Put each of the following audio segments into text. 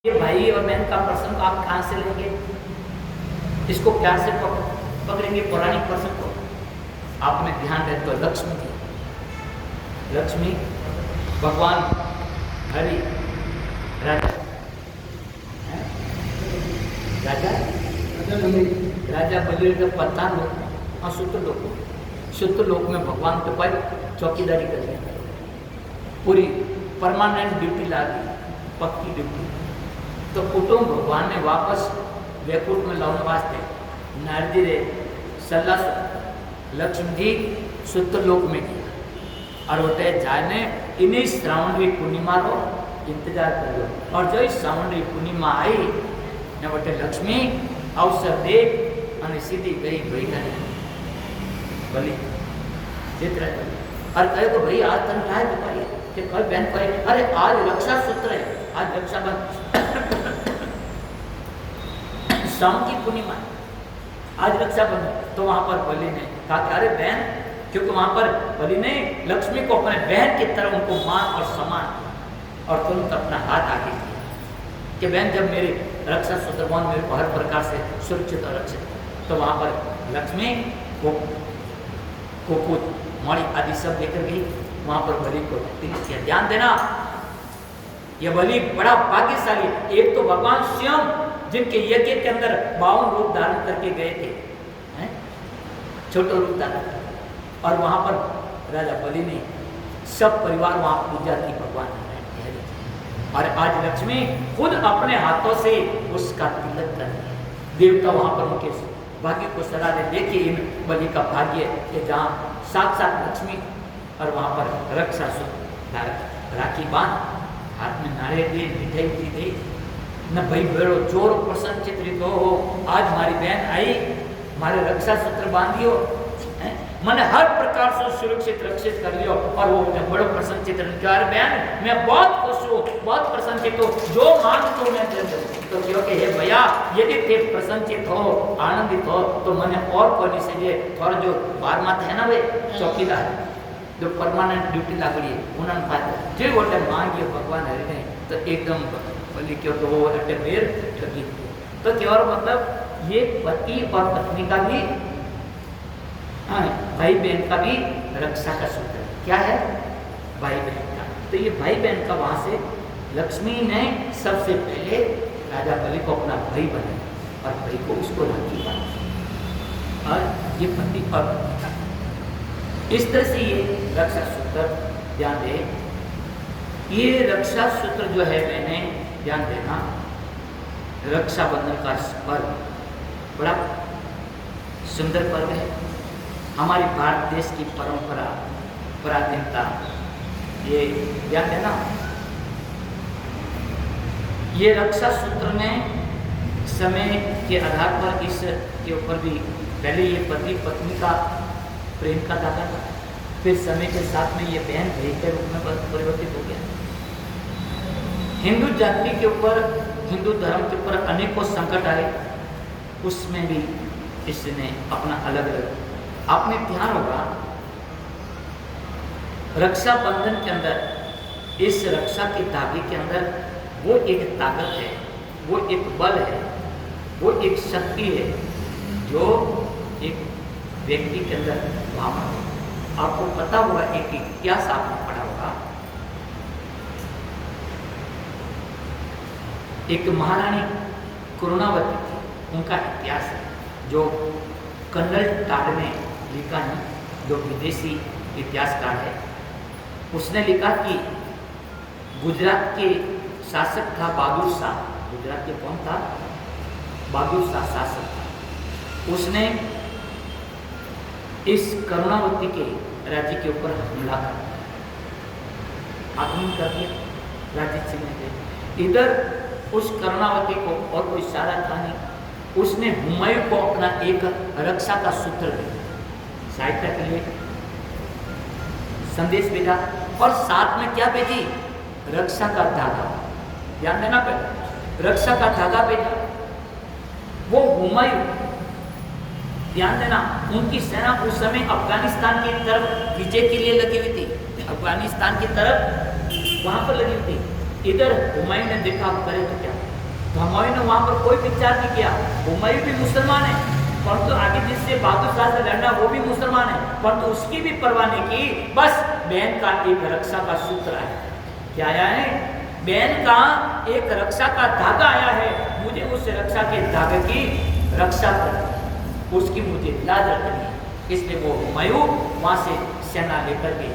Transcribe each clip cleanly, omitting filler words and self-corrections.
ये भाई और बहन का प्रसंग आप कहाँ से लेंगे? इसको प्यार से पकड़ेंगे पौराणिक प्रसंग को। आपने ध्यान रहे तो लक्ष्मी थी, लक्ष्मी भगवान हरि राजा राजा राजा बलि का पता लोग और शुद्ध लोक में भगवान के पर चौकीदारी कर रहे, पूरी परमानेंट ड्यूटी ला दी, पक्की ड्यूटी। तो कुटुंब भगवान ने वापस वैकुंठ में लाने वास्ते नारदी रे सलाह लक्ष्मी जी शुद्ध लोक में किया और होते जाने इन्हीं श्रावणी पूर्णिमा रो इंतजार करो। और जो इस श्रावणी पूर्णिमा आई ने वटे लक्ष्मी अवसर देख और सीधी गई भाई ने बलि जित रहे और कहे तो भाई आज तन क्या बताइए कि कल बहन कहे अरे आज रक्षा सूत्र है, आज रक्षाबंधन श्रावण की पूर्णिमा आज रक्षाबंधन। तो वहां पर बलि ने कहा कि अरे बहन, क्योंकि वहां पर बलि ने लक्ष्मी को अपने बहन की तरह उनको मान और सम्मान और तुरंत अपना हाथ आगे किया कि बहन जब मेरी रक्षा सूत्रवान मेरे को हर प्रकार से सुरक्षित और रक्षित। तो वहां पर लक्ष्मी को कुकुट मणि आदि सब लेकर गई, वहां पर बलि को किया। ध्यान देना, यह बलि बड़ा भाग्यशाली, एक तो भगवान स्वयं जिनके यज्ञ के अंदर 52 रूप धारण करके गए थे, छोटे रूप धारण, और वहां पर राजा बलि ने सब परिवार वहां पूजा की भगवान और आज लक्ष्मी खुद अपने हाथों से उसका तिलक कर रही है। देवता वहां पर उनके भाग्य को सलाह दे, देखिए इन बलि का भाग्य कि जहाँ साक्षात लक्ष्मी और वहां पर रक्षा सूत्र राखी बांध, हाथ में नारियल दे, मिठाई दे, न भाई बेड़ो चोर प्रसन्न चित्रित हो, आज हमारी बहन आई, हमारे रक्षा सूत्र बांधियो, मैंने हर प्रकार से सुरक्षित रक्षित कर लियो। और वो बड़ो प्रसन्न चित्र बहन मैं बहुत खुश हूँ, बहुत प्रसन्नचित हूँ, जो मांग तो मैं दे दूँ। तो क्योंकि हे भैया यदि थे प्रसन्नचित हो, आनंदित हो, तो मैंने और कोई से थोड़ा जो बार मात है ना वे चौकीदार जो परमानेंट ड्यूटी लागड़ी है उन्होंने बात जो बोले मांगिए भगवान हरि ने, तो एकदम बोली क्यों तो वो अटे मेर ठगी। तो क्या और मतलब ये पति और पत्नी का भी, भाई बहन का भी रक्षा का सूत्र क्या है, भाई बहन का। तो ये भाई बहन का वहां से लक्ष्मी ने सबसे पहले राजा बलि को अपना भाई बनाया और भाई को उसको राखी बांधी और ये पति और पत्नी का इस तरह से ये रक्षा सूत्र ध्यान दे। ये रक्षा सूत्र जो है मैंने ध्यान देना, रक्षाबंधन का पर्व बड़ा सुंदर पर्व है, हमारी भारत देश की परंपरा पराधीनता, ये ध्यान देना। ये रक्षा सूत्र में समय के आधार पर इस के ऊपर भी पहले ये पति पत्नी का प्रेम का दाता था, फिर समय के साथ में ये बहन भाई के रूप में परिवर्तित हो गया। हिंदू जाति के ऊपर, हिंदू धर्म के ऊपर अनेकों संकट आए, उसमें भी इसने अपना अलग अलग, आपने ध्यान होगा रक्षाबंधन के अंदर इस रक्षा के धागे के अंदर वो एक ताकत है, वो एक बल है, वो एक शक्ति है जो एक व्यक्ति के अंदर भावना है। आपको पता होगा, एक इतिहास आपने पढ़ा होगा, एक महारानी करुणावती थी, उनका इतिहास है जो कर्नल टाड ने लिखा है, जो विदेशी इतिहासकार है। उसने लिखा कि गुजरात के शासक था बहादुर शाह, गुजरात के कौन था, बहादुर शाह शासक था। उसने इस करुणावती के राज्य के ऊपर हमला कर दिया, आक्रमण कर दिया, राज्य छीनने के। इधर उस करुणावती को और कोई इशारा था नहीं, उसने हुमायूं को अपना एक रक्षा का सूत्र दिया, सहायता के लिए संदेश भेजा, और साथ में क्या भेजी, रक्षा का धागा। ध्यान देना पे रक्षा का धागा भेजा। वो हुमायूं, ध्यान देना, उनकी सेना उस समय अफगानिस्तान की तरफ विजय के लिए लगी हुई थी, अफगानिस्तान की तरफ वहां पर लगी हुई थी। इधर हुमायूं ने देखा करे तो क्या, तो हुमायूं ने वहां पर कोई विचार नहीं किया। हुमायूं भी मुसलमान है, परंतु आगे जिससे बहादुर शाह से लड़ना वो भी मुसलमान है, परंतु उसकी भी परवाह नहीं की। बस बहन का एक रक्षा का सूत्र आया। क्या आया है? बहन का एक रक्षा का धागा आया है, मुझे उस रक्षा के धागे की रक्षा करनी, उसकी मुझे लाज रखनी है। इसलिए वो हुमायूं वहां से सेना लेकर के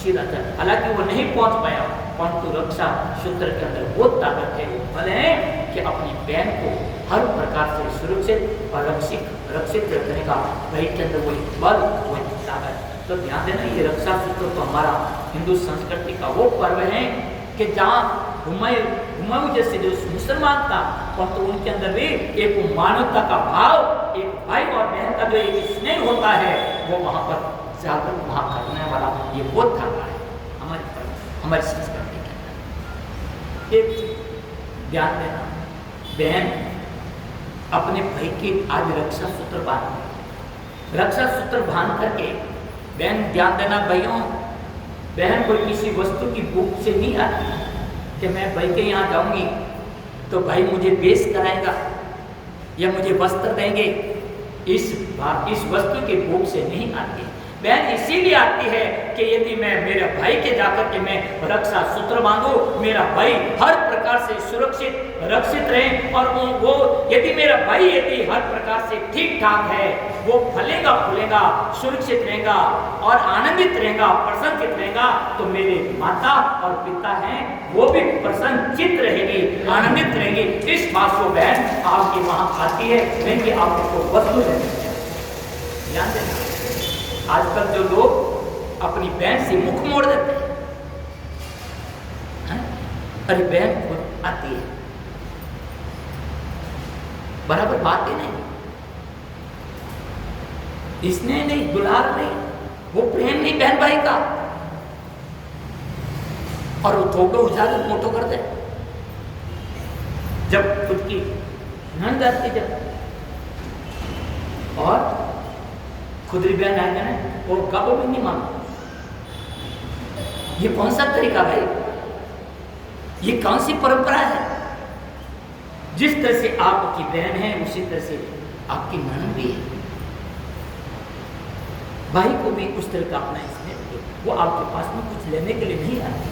सीधा चल, हालांकि वो नहीं पहुंच पाया, परंतु रक्षा सूत्र के अंदर वो ताकत है, बल है कि अपनी बहन को हर प्रकार से सुरक्षित और रक्षित रखने का भाई के अंदर वही बल, वही ताकत। तो ध्यान देना, ये रक्षा सूत्र तो हमारा हिंदू संस्कृति का वो पर्व है कि जहाँ हुमायूं जैसे जो मुसलमान था, परंतु उनके अंदर भी एक मानवता का भाव, एक भाई और बहन का जो एक स्नेह होता है, वो वहां पर जागरूक वहां करने वाला ये वो धागा है हमारी संस्कृति के अंदर। एक ध्यान देना, बहन अपने भाई के आज रक्षा सूत्र बांध करके बहन, ध्यान देना भाइयों, बहन कोई किसी वस्तु की भूख से नहीं आती कि मैं भाई के यहाँ जाऊंगी तो भाई मुझे बेस कराएगा या मुझे वस्त्र देंगे, इस वस्तु के भूख से नहीं आती। बहन इसीलिए आती है कि यदि मैं मेरे भाई के जाकर के मैं रक्षा सूत्र बांधूं, मेरा भाई हर प्रकार से सुरक्षित रक्षित रहे, और वो यदि मेरा भाई यदि हर प्रकार से ठीक ठाक है, वो फलेगा फूलेगा, सुरक्षित रहेगा और आनंदित रहेगा, प्रसन्नचित रहेगा, तो मेरे माता और पिता हैं वो भी प्रसन्नचित रहेगी, आनंदित रहेंगे। इस बात को बहन आपके वहां आती है, बहन की आपको वस्तु देनी है। ध्यान देना, आजकल जो लोग अपनी बहन से मुख मोड़ देते हैं, अरे बहन खुद आती है, बराबर बात ही नहीं, इसने नहीं, दुलार नहीं, वो प्रेम नहीं बहन भाई का, और वो थोड़ो उजागर मोटो कर दे। जब खुद की नंद आती जब, और खुदरी बहन आएगा ना, वो कबो भी नहीं मांगो। ये कौन सा तरीका भाई? ये कौन सी परंपरा है? जिस तरह से आपकी बहन है उसी तरह से आपकी ननद भी है, भाई को भी उस तरह का अपना स्नेह। वो आपके पास में कुछ लेने के लिए नहीं आते,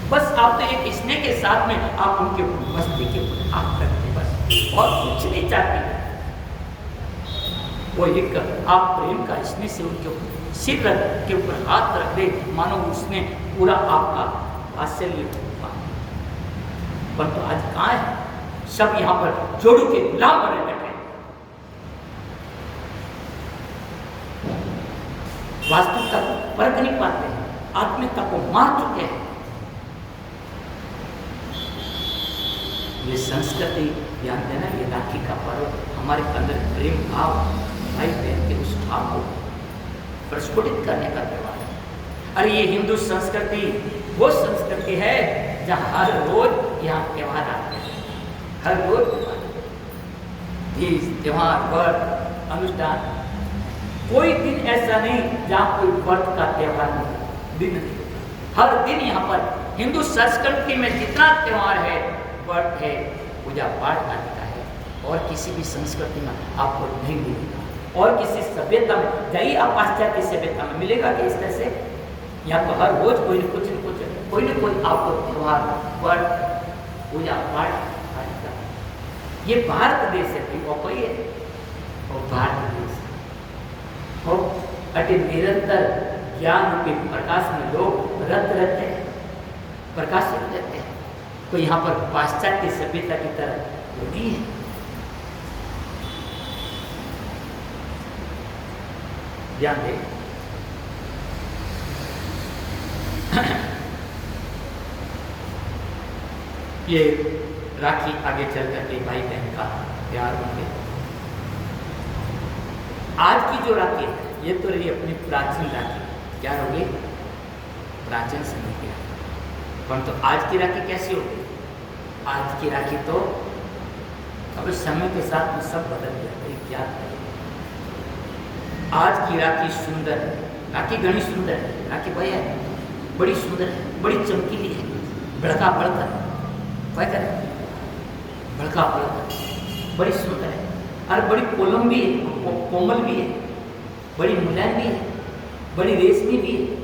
बस आप तो एक स्नेह के साथ में आप उनके मस्ती के आप करते बस, और कुछ नहीं चाहते। वो एक आप प्रेम का स्नेह से उनके सिर के ऊपर हाथ रख दे, मानो उसने पूरा आपका वात्सल्य हुआ। परंतु आज कहाँ है? सब यहाँ पर जोड़ों के गुलाम बने बैठे, वास्तविकता को परख नहीं पाते हैं, आत्मिकता को मार चुके हैं। ये संस्कृति, ध्यान देना, ये राखी का पर्व हमारे अंदर प्रेम भाव, भाई बहन के उस भाव को प्रस्फुटित करने का त्यौहार है। अरे ये हिंदू संस्कृति वो संस्कृति है जहाँ हर रोज यहाँ त्योहार आते हैं, हर रोज तीज त्योहार व्रत अनुष्ठान, कोई दिन ऐसा नहीं जहाँ कोई व्रत का त्योहार नहीं, दिन नहीं, हर दिन यहाँ पर हिंदू संस्कृति में जितना त्योहार है, व्रत है, पूजा पाठ आदि का है, और किसी भी संस्कृति में आपको नहीं मिलेगा। और किसी सभ्यता में जाइए आप, पाश्चात्य सभ्यता में मिलेगा कि इस तरह से यहाँ तो हर रोज कोई न कोई आपको त्योहार, व्रत, पूजा पाठ आदि का। ये भारत देश है, वो कोई है, और भारत देश है, और अति निरंतर ज्ञान रूपी प्रकाश में लोग रत रहते हैं, प्रकाशित रहते हैं। तो यहाँ पर पाश्चात्य सभ्यता की तरह वो नहीं है। ध्यान दें, ये राखी आगे चल करके भाई बहन का प्यार बन गया। आज की जो राखी है, ये तो रही अपनी प्राचीन राखी, क्या होगी? प्राचीन समय की राखी। परंतु आज की राखी कैसी होगी? आज की राखी तो अब समय के साथ में सब बदल गया, क्या करें? आज की राखी सुंदर है, राखी घनी सुंदर है, राखी भैया बड़ी सुंदर है, बड़ी चमकीली है, बड़का बड़का क्या करें, भड़का पड़ता, बड़ी सुंदर है, और बड़ी कोलम भी है, कोमल भी है, बड़ी मुलायम भी है, बड़ी रेशमी भी है।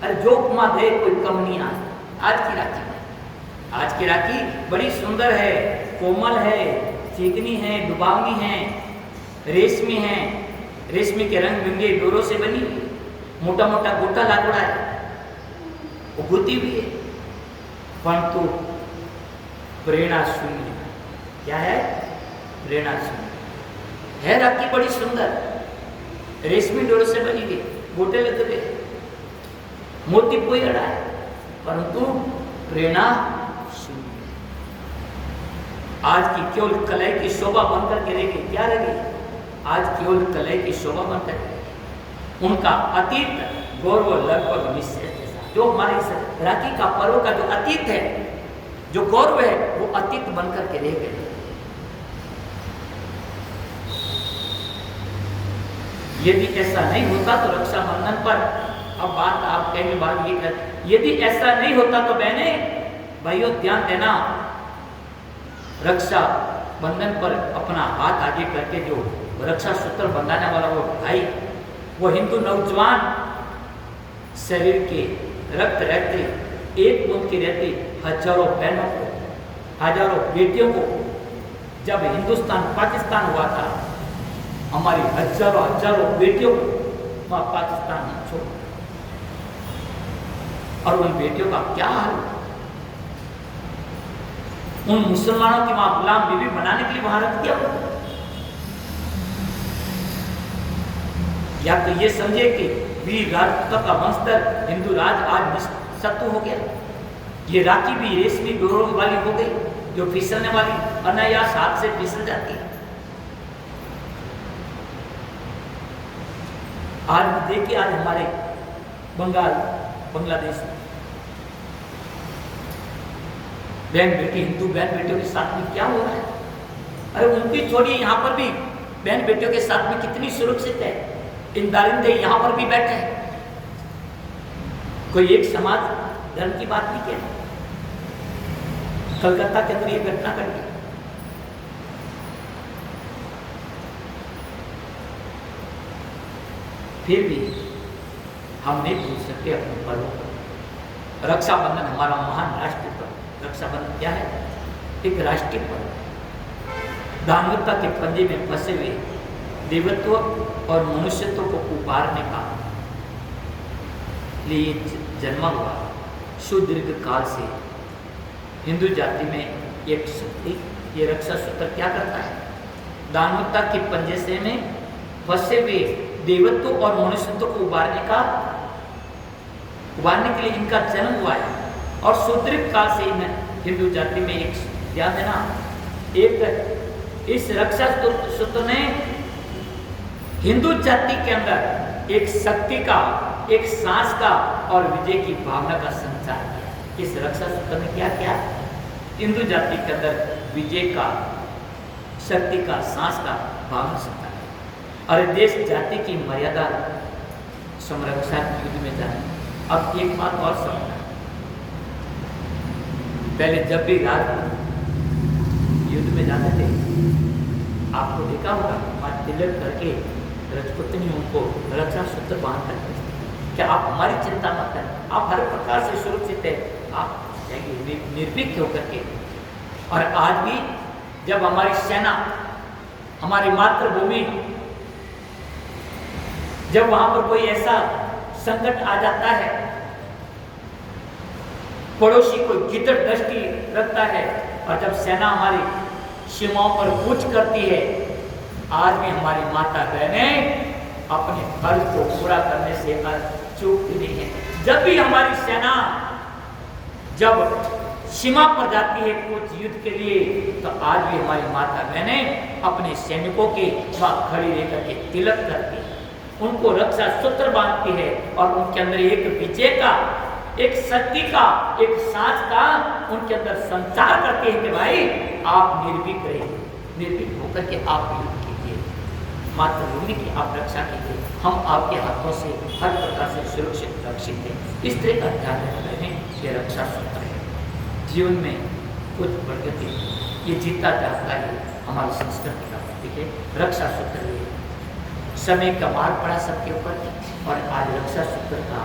अरे जो उपमा दे कोई कम नहीं आज की राखी में। आज की राखी बड़ी सुंदर है, कोमल है, चिकनी है, डुबावनी है, रेशमी है, रेशमी के रंग बिरंगे डोरों से बनी, मोटा मोटा गोटा लागोड़ा है, उगती भी है, परंतु प्रेरणा शून्य। क्या है? प्रेरणा शून्य है। राखी बड़ी सुंदर, रेशमी डोरों से बनी हुई, गोटे लगे हुए, मोती कोई अड़ा है, परंतु प्रेरणा शून्य। आज की केवल कलाई की शोभा बनकर के रहेगी। क्या रहेगी? आज केवल कलाई की शोभा बनकर रहेगी। उनका अतीत गौरव लगभग निश्चय है। जो हमारे इस राखी का पर्व का जो अतीत है, जो गौरव है, वो अतीत बनकर के रह गए। यदि ऐसा नहीं होता तो रक्षाबंधन पर, अब बात आप कहेंगे, बात ये कर, यदि ऐसा नहीं होता तो बहने भाइयों ध्यान देना, रक्षा बंधन पर अपना हाथ आगे करके जो रक्षा सूत्र बंधाने वाला वो भाई, वो हिंदू नौजवान शरीर के रक्त रहते, एक बूंद की रहती हजारों बहनों को, हजारों बेटियों को, जब हिंदुस्तान पाकिस्तान हुआ था, हमारी हजारों हजारों बेटियों को वहां पाकिस्तान में छोड़, और उन बेटियों का क्या हाल, उन मुसलमानों की वहां गुलाम बीवी बनाने के लिए वहां रख दिया। या तो ये समझे कि वीर राजपूतों का वंशधर हिंदू राज आज निशत्तु हो गया। ये राखी भी रेशमी डोरों वाली हो गई, जो फिसलने वाली अनायास हाथ से फिसल जाती है। आज देखिए, आज हमारे बंगाल, बांग्लादेश में बहन बेटी, हिंदू बहन बेटियों के साथ में क्या हो रहा है? अरे उनकी छोड़िए, यहाँ पर भी बहन बेटियों के साथ में कितनी सुरक्षित है। इन दारिंदे यहाँ पर भी बैठे हैं, कोई एक समाज धर्म की बात नहीं किया। कलकत्ता के अंदर ये घटना घटी, फिर भी हम नहीं भूल सकते अपने पर्वों को। रक्षाबंधन हमारा महान राष्ट्रीय पर्व। रक्षाबंधन क्या है? एक राष्ट्रीय पर्व। दानवता के पंजे में फंसे हुए देवत्व और मनुष्यत्व को उबारने का लिए जन्मा हुआ सुदीर्घ काल से हिंदू जाति में एक शक्ति, ये रक्षा सूत्र क्या करता है? दानवता के पंजे से में फंसे हुए देवत्व और मनुष्यत्व को उबारने के लिए इनका जन्म हुआ है। और सुदीर्घ काल से हिंदू जाति में एक, ध्यान देना, एक इस रक्षा सूत्र ने हिंदू जाति के अंदर एक शक्ति का, एक साहस का और विजय की भावना का संचार किया। इस रक्षा सूत्र ने क्या किया? हिंदू जाति के अंदर विजय का, शक्ति का, साहस का भावना संचार। और देश जाति की मर्यादा संरक्षा युद्ध में जाने। अब एक बात और समझना, पहले जब भी राजपूत युद्ध में जाते थे, आपको देखा होगा वहां तिलक करके राजपूतनी उनको रक्षा सूत्र बांध करते थे। क्या आप हमारी चिंता मत करें, आप हर प्रकार से सुरक्षित है, आप जाएंगे निर्भीक होकर के। और आज भी जब हमारी सेना, हमारी मातृभूमि, जब वहां पर कोई ऐसा संकट आ जाता है, पड़ोसी कोई गिद्दड़ दृष्टि रखता है, और जब सेना हमारी सीमाओं पर कूच करती है, आज भी हमारी माता बहनें अपने फर्ज को पूरा करने से चूकती नहीं है। जब भी हमारी सेना जब सीमा पर जाती है कुछ युद्ध के लिए, तो आज भी हमारी माता बहनें अपने सैनिकों के वहां खड़ी रहकर के तिलक करती है, उनको रक्षा सूत्र बांधती है, और उनके अंदर एक विजय का, एक शक्ति का, एक साहस का उनके अंदर संचार करते हैं कि भाई आप निर्भीक रहिए, निर्भीक होकर के आप युद्ध कीजिए, मातृभूमि की आप रक्षा कीजिए, हम आपके हाथों से हर प्रकार से सुरक्षित रक्षित हैं। इस तरह का ध्यान रखते हैं, ये रक्षा सूत्र है। जीवन में कुछ प्रगति ये जीता जाता है, हमारी संस्कृति का प्रतीक है। रक्षा सूत्र ये समय का मार पड़ा सबके ऊपर, और आज रक्षा सूत्र का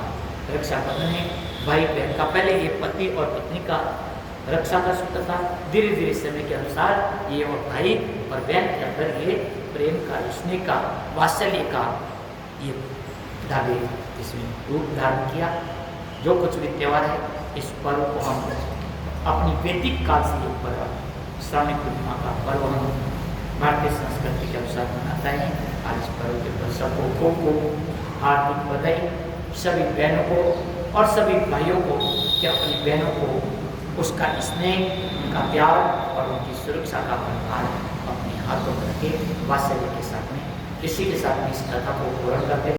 रक्षाबंधन है। भाई बहन का, पहले ये पति और पत्नी का रक्षा का सूत्र था, धीरे धीरे समय के अनुसार ये और भाई और बहन के अंदर ये प्रेम का, स्नेह का, वात्सल्य का ये धागे इसमें रूप धारण किया। जो कुछ भी त्यौहार है, इस पर्व को हम अपनी वैदिक काल से एक पर्व, श्रावणी पूर्णिमा का पर्व हम भारतीय संस्कृति के अनुसार मनाता है। आज इस पर्व के पर सबको को हार्दिक बधाई, सभी बहनों को और सभी भाइयों को कि अपनी बहनों को उसका स्नेह, उनका प्यार और उनकी सुरक्षा का भार अपने हाथों में रखे, वात्सल्य के साथ में। इसी के साथ में इस कथा को पूर्ण करते